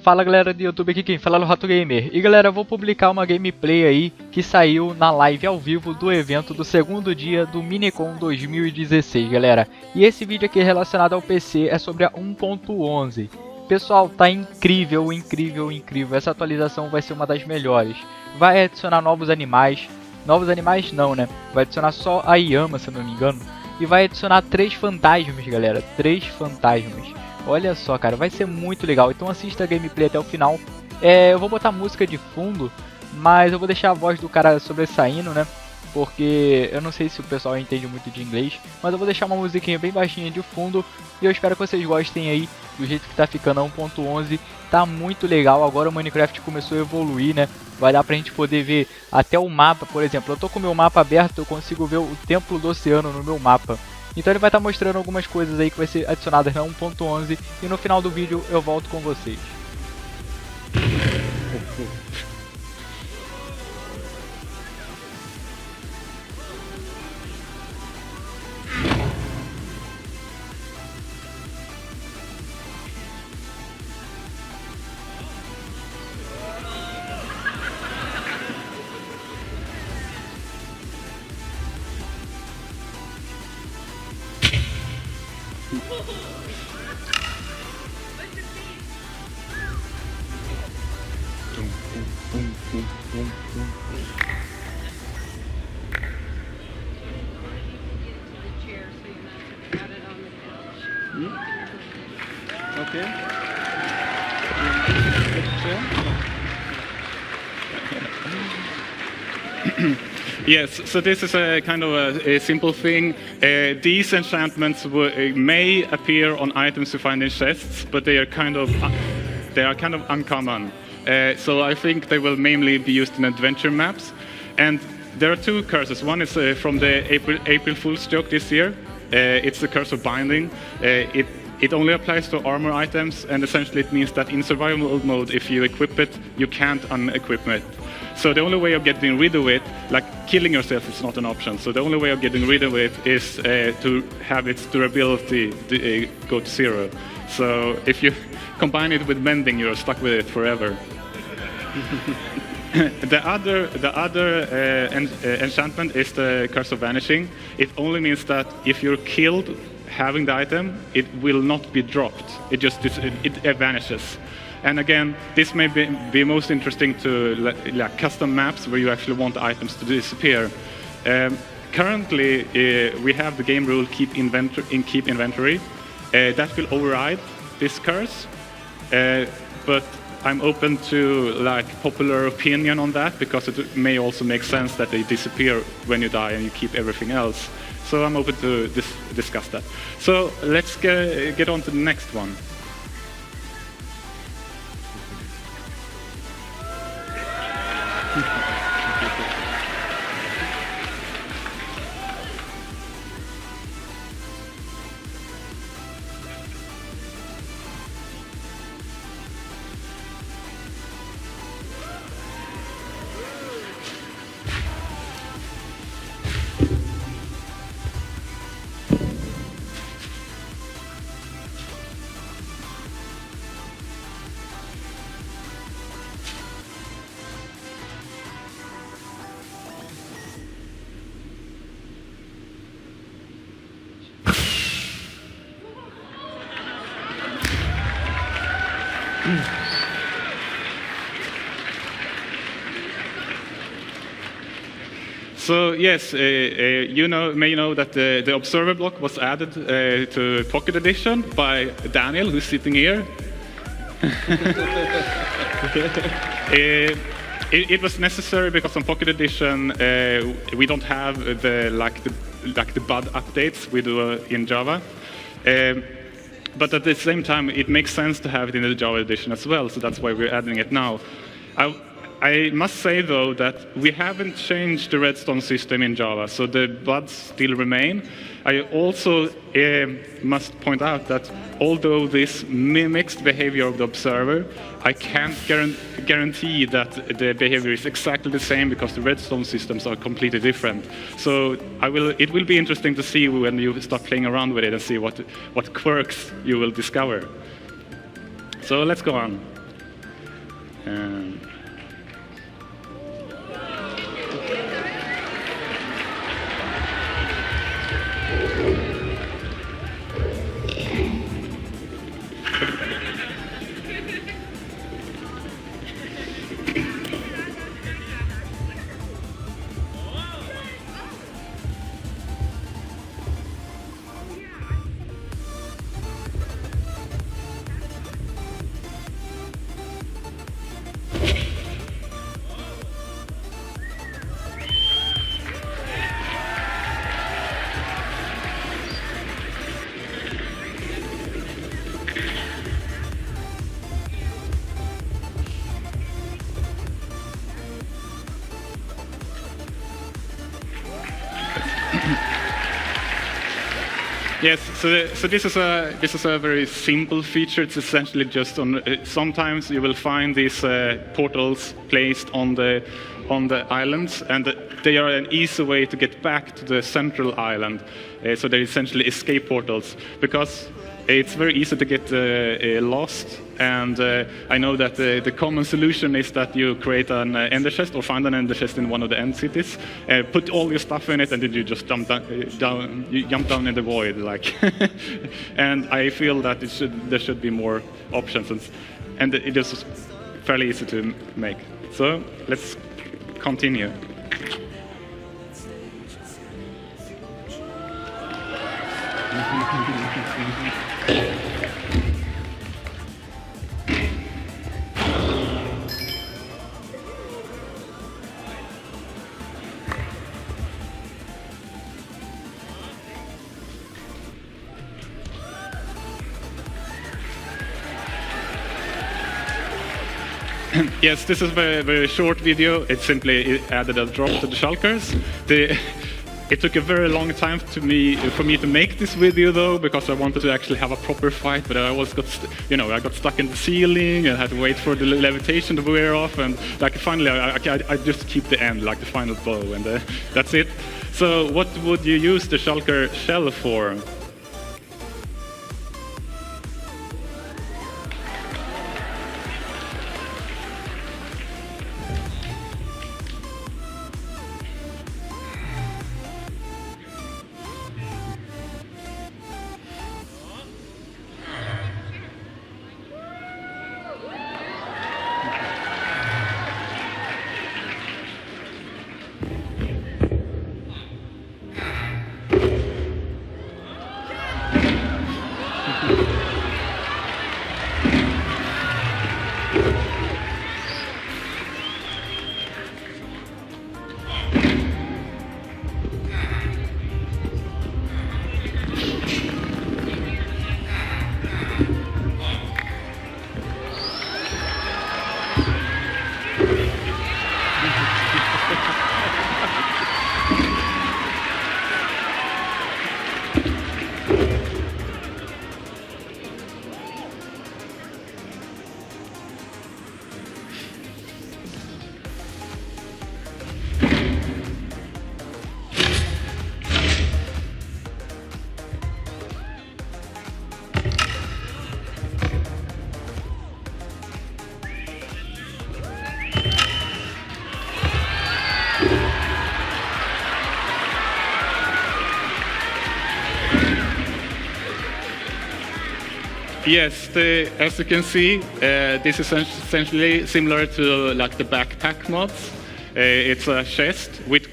Fala galera do YouTube, aqui quem fala é o Rato Gamer. E galera, eu vou publicar uma gameplay aí que saiu na live ao vivo do evento do segundo dia do Minicon 2016, galera. E esse vídeo aqui relacionado ao PC é sobre a 1.11. Pessoal, tá incrível, incrível, incrível. Essa atualização vai ser uma das melhores. Vai adicionar novos animais. Novos animais não, né? Vai adicionar só a Llama, se eu não me engano. E vai adicionar 3 fantasmas, galera. 3 fantasmas. Olha só, cara, vai ser muito legal. Então assista a gameplay até o final. Eu vou botar música de fundo, mas eu vou deixar a voz do cara sobressaindo, né? Porque eu não sei se o pessoal entende muito de inglês, mas eu vou deixar uma musiquinha bem baixinha de fundo. E eu espero que vocês gostem aí do jeito que tá ficando a 1.11. Tá muito legal, agora o Minecraft começou a evoluir, né? Vai dar pra gente poder ver até o mapa, por exemplo. Eu tô com o meu mapa aberto, eu consigo ver o Templo do Oceano no meu mapa. Então ele vai estar mostrando algumas coisas aí que vai ser adicionadas na 1.11 e no final do vídeo eu volto com vocês. Okay. Yes, so this is a kind of a simple thing. These enchantments may appear on items you find in chests, but they are kind of uncommon. So I think they will mainly be used in adventure maps. And there are 2 curses. One is from the April Fool's joke this year. It's the curse of binding. It only applies to armor items, and essentially it means that in survival mode, if you equip it, you can't unequip it. So the only way of getting rid of it, like killing yourself, is not an option. So the only way of getting rid of it is to have its durability go to 0. So if you combine it with mending, you're stuck with it forever. The other enchantment is the Curse of Vanishing. It only means that if you're killed having the item, it will not be dropped. It just vanishes. And again, this may be most interesting to like custom maps where you actually want the items to disappear. Currently, we have the game rule keep inventory. That will override this curse, but I'm open to like popular opinion on that, because it may also make sense that they disappear when you die and you keep everything else. So I'm open to discuss that. So let's get on to the next one. So yes, you may know that the observer block was added to Pocket Edition by Daniel, who's sitting here. It was necessary because on Pocket Edition we don't have the bud updates we do in Java. But at the same time, it makes sense to have it in the Java edition as well, so that's why we're adding it now. I must say, though, that we haven't changed the redstone system in Java, so the buds still remain. I also must point out that although this mimics the behavior of the observer, I can't guarantee that the behavior is exactly the same, because the redstone systems are completely different. So it will be interesting to see when you start playing around with it and see what quirks you will discover. So let's go on. Um, Yes, so this is a very simple feature. It's essentially just on. Sometimes you will find these portals placed on the islands, and they are an easy way to get back to the central island. So they're essentially escape portals because it's very easy to get lost. And I know that the common solution is that you create an ender chest or find an ender chest in one of the end cities, put all your stuff in it, and then you just jump down in the void, like. And I feel that there should be more options, and it is fairly easy to make. So let's continue. Yes, this is a very, very short video. It simply added a drop to the shulkers. It took a very long time for me to make this video, though, because I wanted to actually have a proper fight. But I always got, I got stuck in the ceiling and had to wait for the levitation to wear off. And like finally, I just keep the end, like the final blow, and that's it. So, what would you use the shulker shell for? Yes, as you can see, this is essentially similar to like the backpack mods. It's a chest which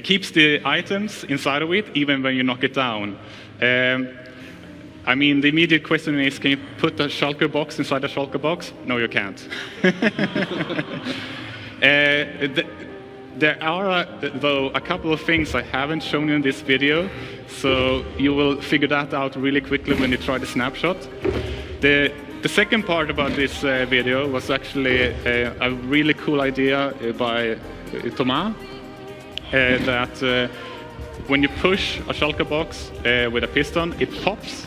keeps the items inside of it even when you knock it down. I mean, the immediate question is, can you put a shulker box inside a shulker box? No, you can't. There are, though, a couple of things I haven't shown in this video, so you will figure that out really quickly when you try the snapshot. The second part about this video was actually a really cool idea by Thomas, that when you push a shulker box with a piston, it pops,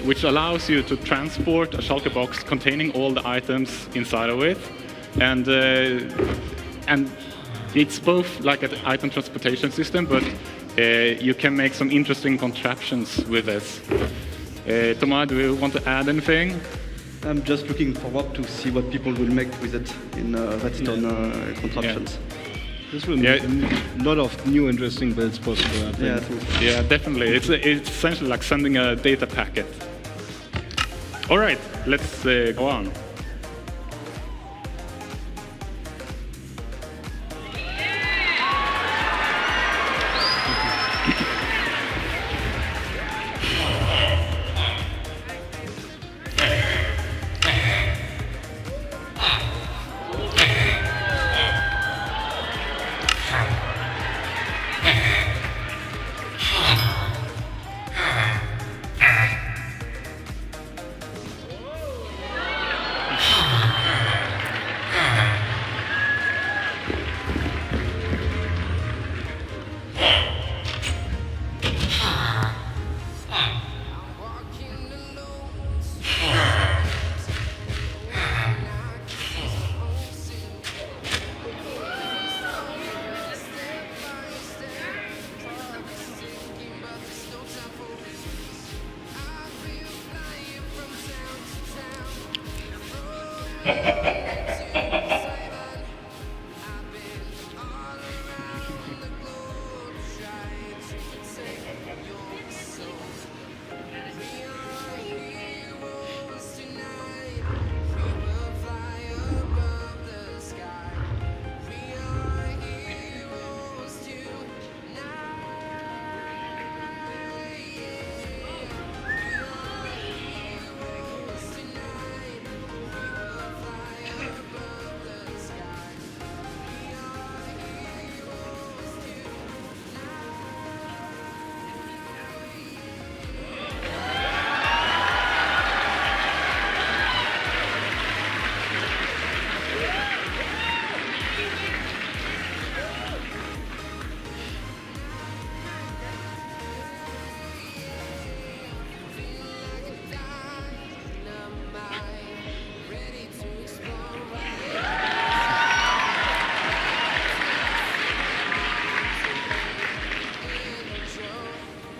which allows you to transport a shulker box containing all the items inside of it, and it's both like an item transportation system, but you can make some interesting contraptions with this. Thomas, do you want to add anything? I'm just looking forward to see what people will make with it in redstone contraptions. This will make a lot of new interesting builds possible, I think. Yeah, definitely. It's essentially like sending a data packet. All right, let's go on.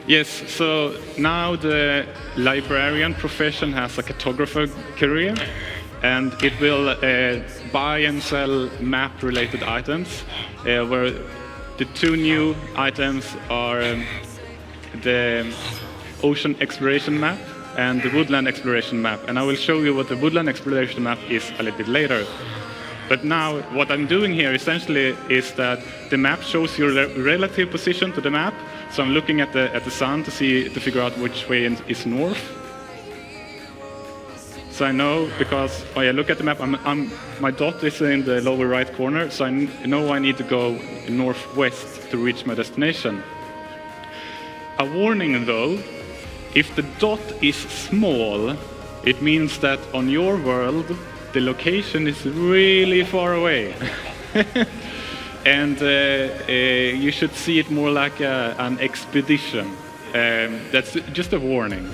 Yes, so now the librarian profession has a cartographer career, and it will buy and sell map-related items, where the two new items are the ocean exploration map and the woodland exploration map. And I will show you what the woodland exploration map is a little bit later. But now what I'm doing here essentially is that the map shows your relative position to the map. So I'm looking at the sun to figure out which way is north. So I know, because when I look at the map, my dot is in the lower right corner, so I know I need to go northwest to reach my destination. A warning though, if the dot is small, it means that on your world, the location is really far away. And you should see it more like an expedition. That's just a warning.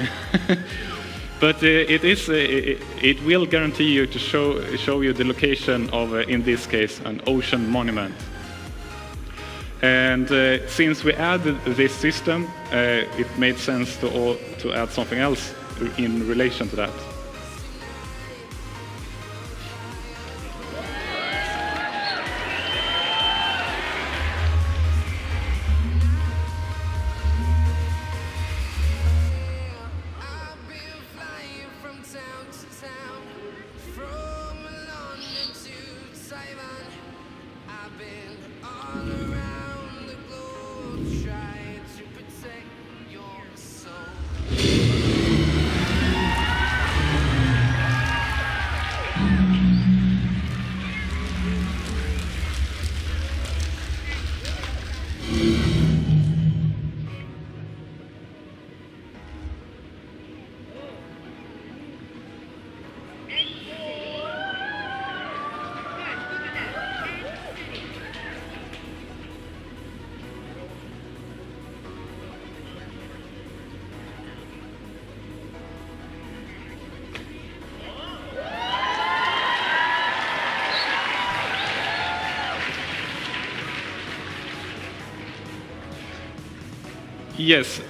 But it will guarantee you to show you the location of, in this case, an ocean monument. And since we added this system, it made sense to add something else in relation to that. Yes,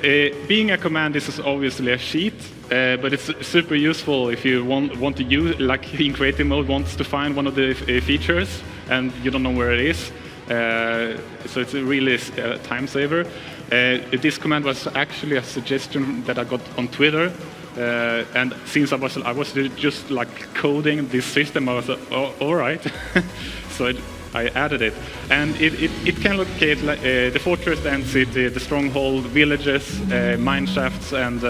being a command is obviously a cheat, but it's super useful if you want to use, like in creative mode, wants to find one of the features and you don't know where it is. So it's a really time saver. This command was actually a suggestion that I got on Twitter, and since I was just like coding this system, I was like, oh, all right. So I added it, and it can locate the fortress, the end city, the stronghold, villages, mine shafts, and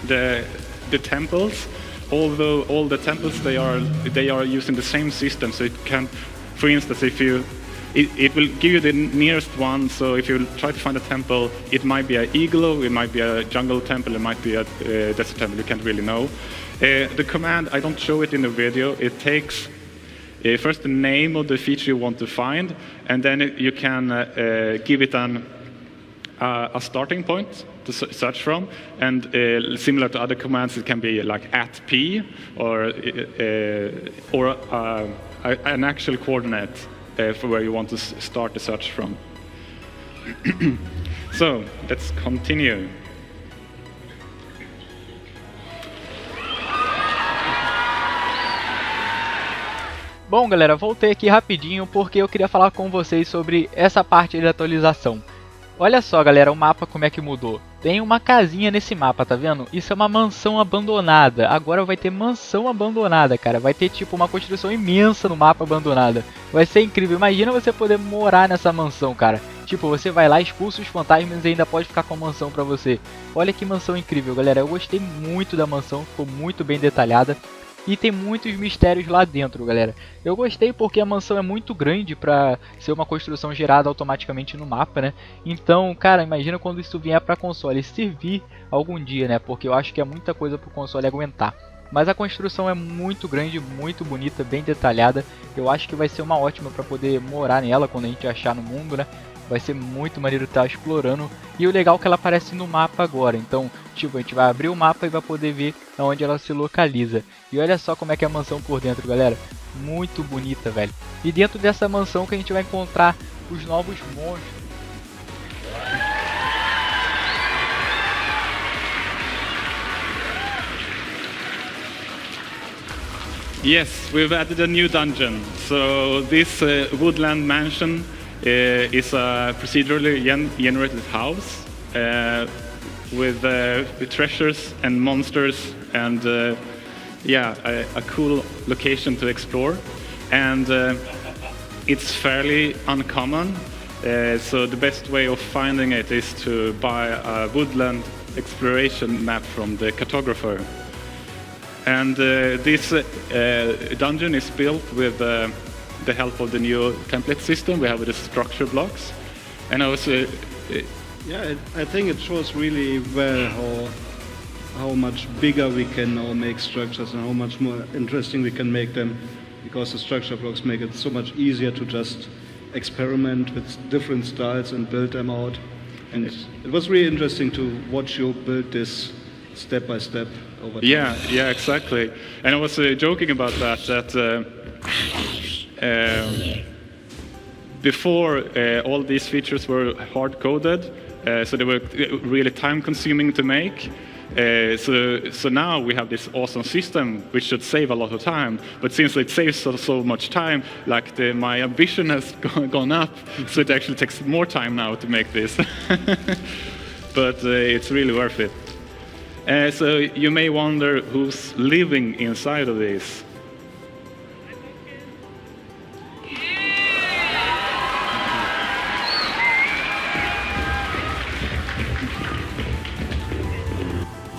the temples. Although all the temples they are using the same system, so it can, for instance, if you it will give you the nearest one. So if you try to find a temple, it might be an igloo, it might be a jungle temple, it might be a desert temple. You can't really know. The command, I don't show it in the video. It takes first the name of the feature you want to find, and then you can give it a starting point to search from. And similar to other commands, it can be like @p or an actual coordinate for where you want to start the search from. So let's continue. Bom, galera, voltei aqui rapidinho porque eu queria falar com vocês sobre essa parte da atualização. Olha só, galera, o mapa como é que mudou. Tem uma casinha nesse mapa, tá vendo? Isso é uma mansão abandonada. Agora vai ter mansão abandonada, cara. Vai ter tipo uma construção imensa no mapa abandonada. Vai ser incrível. Imagina você poder morar nessa mansão, cara. Tipo, você vai lá, expulsa os fantasmas e ainda pode ficar com a mansão pra você. Olha que mansão incrível, galera. Eu gostei muito da mansão, ficou muito bem detalhada. E tem muitos mistérios lá dentro, galera. Eu gostei porque a mansão é muito grande pra ser uma construção gerada automaticamente no mapa, né? Então, cara, imagina quando isso vier pra console servir algum dia, né? Porque eu acho que é muita coisa pro console aguentar. Mas a construção é muito grande, muito bonita, bem detalhada. Eu acho que vai ser uma ótima pra poder morar nela quando a gente achar no mundo, né? Vai ser muito maneiro estar explorando. E o legal é que ela aparece no mapa agora. Então, tipo, a gente vai abrir o mapa e vai poder ver onde ela se localiza. E olha só como é que é a mansão por dentro, galera. Muito bonita, velho. E dentro dessa mansão que a gente vai encontrar os novos monstros. Yes, we've added a new dungeon. So this woodland mansion is a procedurally generated house with treasures and monsters and yeah, a cool location to explore. And it's fairly uncommon, so the best way of finding it is to buy a woodland exploration map from the cartographer. And this dungeon is built with the help of the new template system. We have the structure blocks, and also yeah, I think it shows really well how much bigger we can now make structures and how much more interesting we can make them, because the structure blocks make it so much easier to just experiment with different styles and build them out. And it was really interesting to watch you build this step by step over time. Yeah, exactly. And I was joking about that before all these features were hard-coded, so they were really time-consuming to make. So now we have this awesome system which should save a lot of time, but since it saves so much time, like my ambition has gone up, so it actually takes more time now to make this. But it's really worth it. So you may wonder who's living inside of this.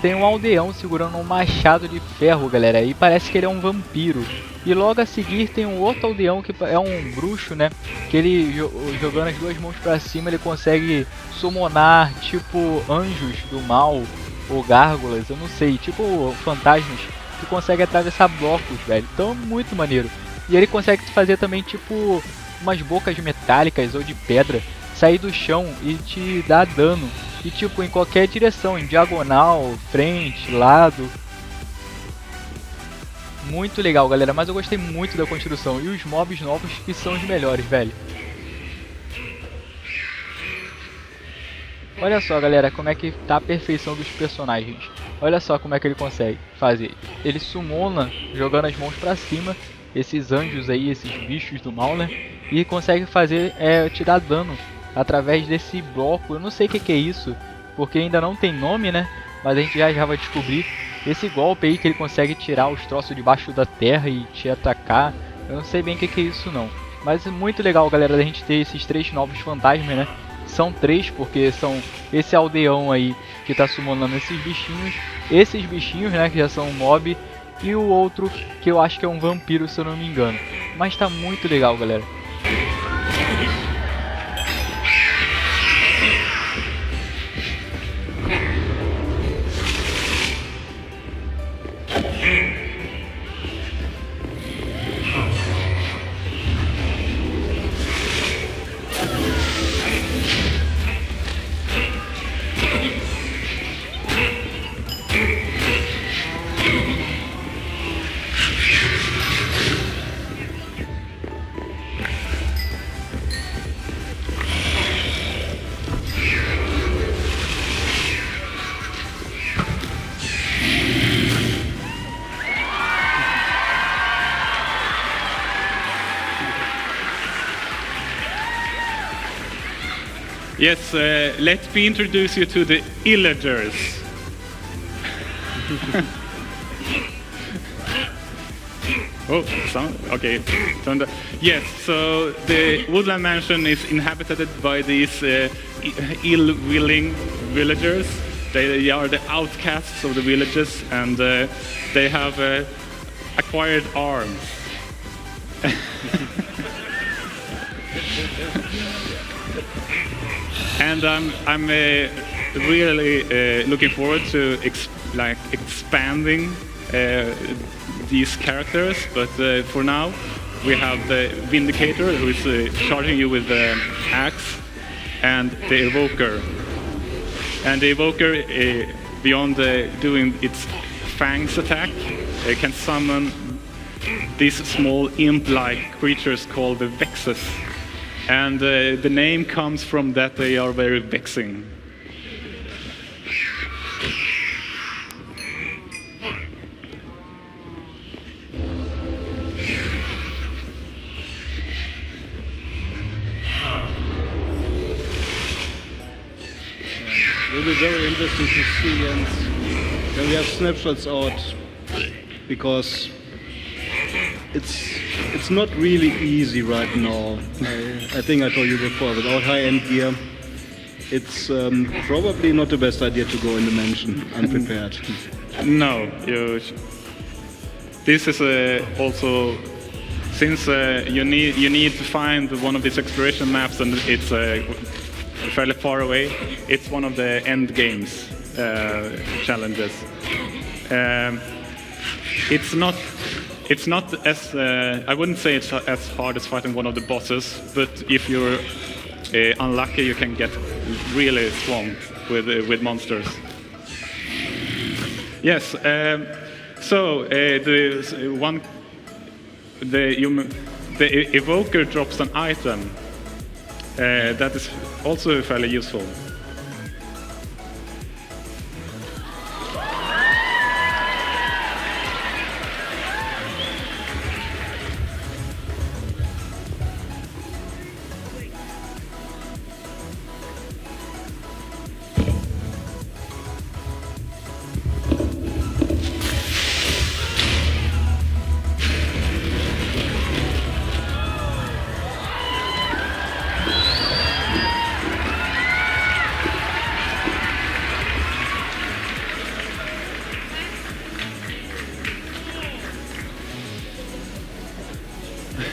Tem um aldeão segurando um machado de ferro, galera, e parece que ele é um vampiro. E logo a seguir tem um outro aldeão que é um bruxo, né? Que ele, jogando as duas mãos pra cima, ele consegue summonar, tipo, anjos do mal, ou gárgulas, eu não sei, tipo fantasmas, que conseguem atravessar blocos, velho. Então é muito maneiro. E ele consegue fazer também, tipo, umas bocas metálicas ou de pedra, sair do chão e te dar dano. E tipo, em qualquer direção, em diagonal, frente, lado. Muito legal, galera, mas eu gostei muito da construção. E os mobs novos que são os melhores, velho. Olha só, galera, como é que tá a perfeição dos personagens. Olha só como é que ele consegue fazer. Ele summona jogando as mãos pra cima, esses anjos aí, esses bichos do mal, né? E consegue fazer, tirar dano através desse bloco. Eu não sei o que é isso, porque ainda não tem nome, né? Mas a gente já vai descobrir. Esse golpe aí que ele consegue tirar os troços debaixo da terra e te atacar. Eu não sei bem o que é isso não. Mas é muito legal, galera, da gente ter esses 3 novos fantasmas, né? São 3 porque são esse aldeão aí que tá summonando esses bichinhos, né, que já são um mob, e o outro que eu acho que é um vampiro, se eu não me engano. Mas tá muito legal, galera. Yes, let me introduce you to the illagers. Oh, okay. Yes, so the woodland mansion is inhabited by these ill-willing villagers. They are the outcasts of the villages, and they have acquired arms. And I'm really looking forward to expanding these characters, but for now we have the Vindicator, who is charging you with the axe, and the Evoker. And the Evoker, beyond doing its fangs attack, can summon these small imp-like creatures called the Vexes. And the name comes from that they are very vexing. It will be very interesting to see, and then we have snapshots out, because it's not really easy right now. I think I told you before, without high-end gear, it's probably not the best idea to go in the mansion unprepared. No, this is also, since you need to find one of these exploration maps, and it's fairly far away. It's one of the end games challenges. It's not as I wouldn't say it's as hard as fighting one of the bosses, but if you're unlucky, you can get really swamped with monsters. Yes. So the Evoker drops an item that is also fairly useful.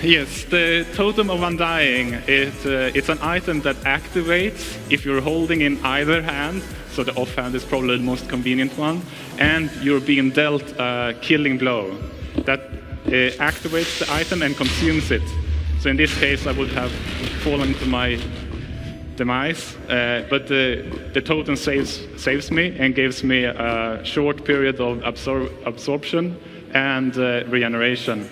Yes, the Totem of Undying, it's an item that activates if you're holding in either hand, so the offhand is probably the most convenient one, and you're being dealt a killing blow. That activates the item and consumes it. So in this case, I would have fallen to my demise, but the totem saves me and gives me a short period of absorption and regeneration.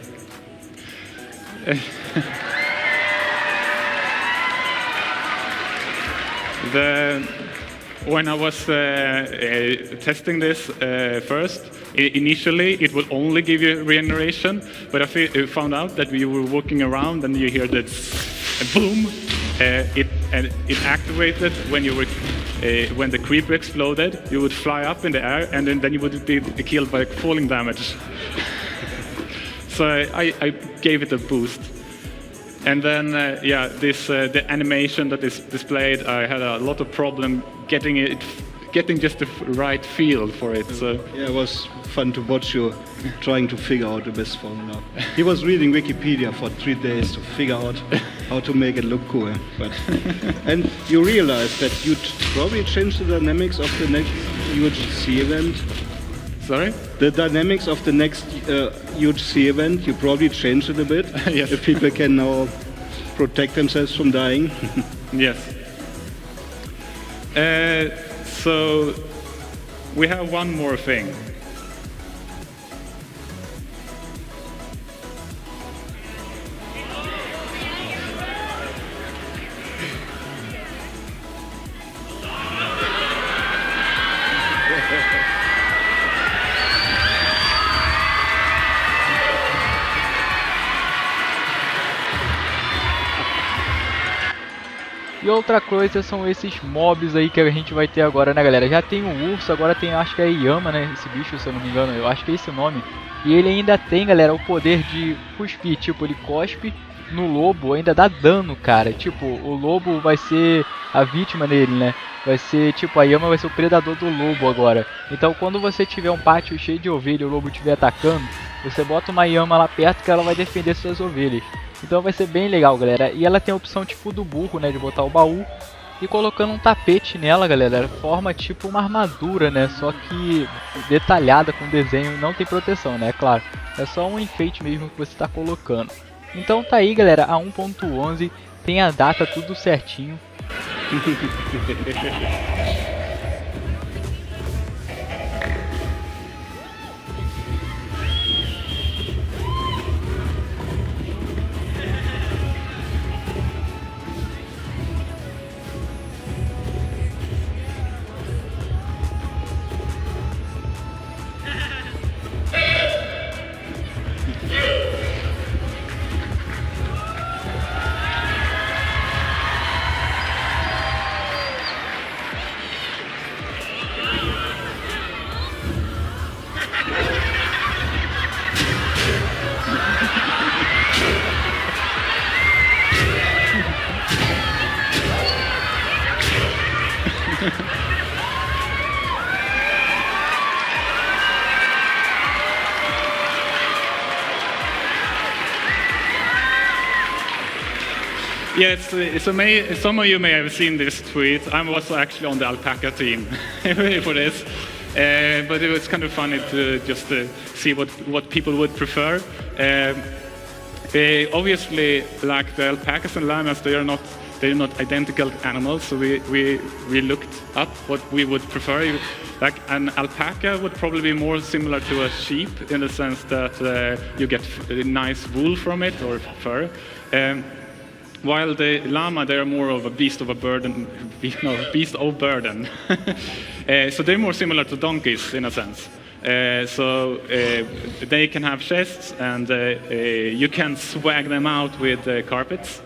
when I was testing this first, initially it will only give you regeneration, but I found out that we were walking around and you hear that boom, it activated when you were when the creeper exploded. You would fly up in the air, and then you would be killed by falling damage. So I gave it a boost. And then, yeah, the animation that is displayed, I had a lot of problem getting just the right feel for it. So Yeah, it was fun to watch you trying to figure out the best formula. He was reading Wikipedia for 3 days to figure out how to make it look cool. And you realized that you'd probably change the dynamics of the next UHC event. sorry. The dynamics of the next UHC event, you probably changed it a bit. Yes. If people can now protect themselves from dying. Yes. So we have one more thing. E outra coisa são esses mobs aí que a gente vai ter agora, né, galera? Já tem o urso, agora tem, acho que é Llama, né? Esse bicho, se eu não me engano, eu acho que é esse o nome. E ele ainda tem, galera, o poder de cuspir. Tipo, ele cospe no lobo, ainda dá dano, cara. Tipo, o lobo vai ser a vítima dele, né? Vai ser, tipo, a Llama vai ser o predador do lobo agora. Então, quando você tiver um pátio cheio de ovelha e o lobo estiver atacando, você bota uma Llama lá perto que ela vai defender suas ovelhas. Então vai ser bem legal, galera. E ela tem a opção tipo do burro, né, de botar o baú. E colocando um tapete nela, galera, forma tipo uma armadura, né, só que detalhada com desenho e não tem proteção, né, claro. É só um enfeite mesmo que você está colocando. Então tá aí, galera, a 1.11 tem a data tudo certinho. Yes, some of you may have seen this tweet. I'm also actually on the alpaca team for this. But it was kind of funny to just see what people would prefer. Obviously, like the alpacas and llamas, they're not identical animals. So we looked up what we would prefer. Like an alpaca would probably be more similar to a sheep in the sense that you get nice wool from it or fur. While the llama, they're more of a beast of burden. So they're more similar to donkeys in a sense. So they can have chests, and you can swag them out with carpets.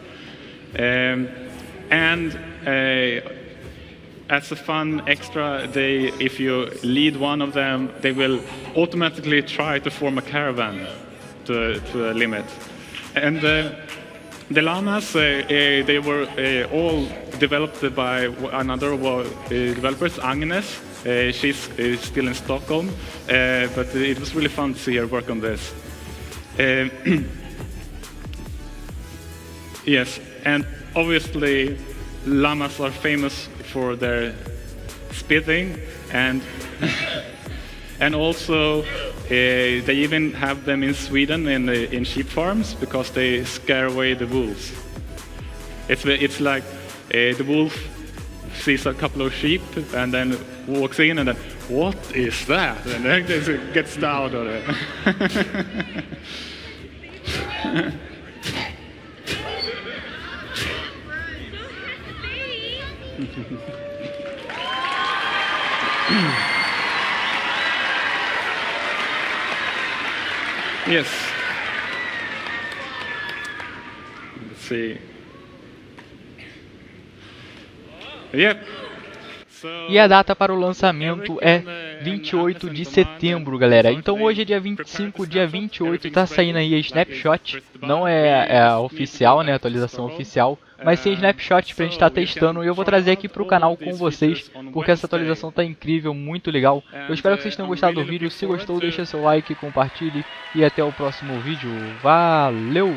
And as a fun extra, if you lead one of them, they will automatically try to form a caravan to a limit. And the llamas, they were all developed by another developers, Agnes. She's still in Stockholm, but it was really fun to see her work on this. Yes, and obviously llamas are famous for their spitting, and and also they even have them in Sweden in sheep farms because they scare away the wolves. It's like the wolf sees a couple of sheep and then walks in and then, what is that? And then it gets down on it. Yes. Let's see. Yep. E a data para o lançamento é 28 de setembro, galera. Então hoje é dia 25, dia 28 tá saindo aí a snapshot. Não é a oficial, né, a atualização oficial, mas tem snapshot pra gente estar testando. E eu vou trazer aqui pro canal com vocês, porque essa atualização tá incrível, muito legal. Eu espero que vocês tenham gostado do vídeo. Se gostou, deixa seu like, compartilhe e até o próximo vídeo. Valeu!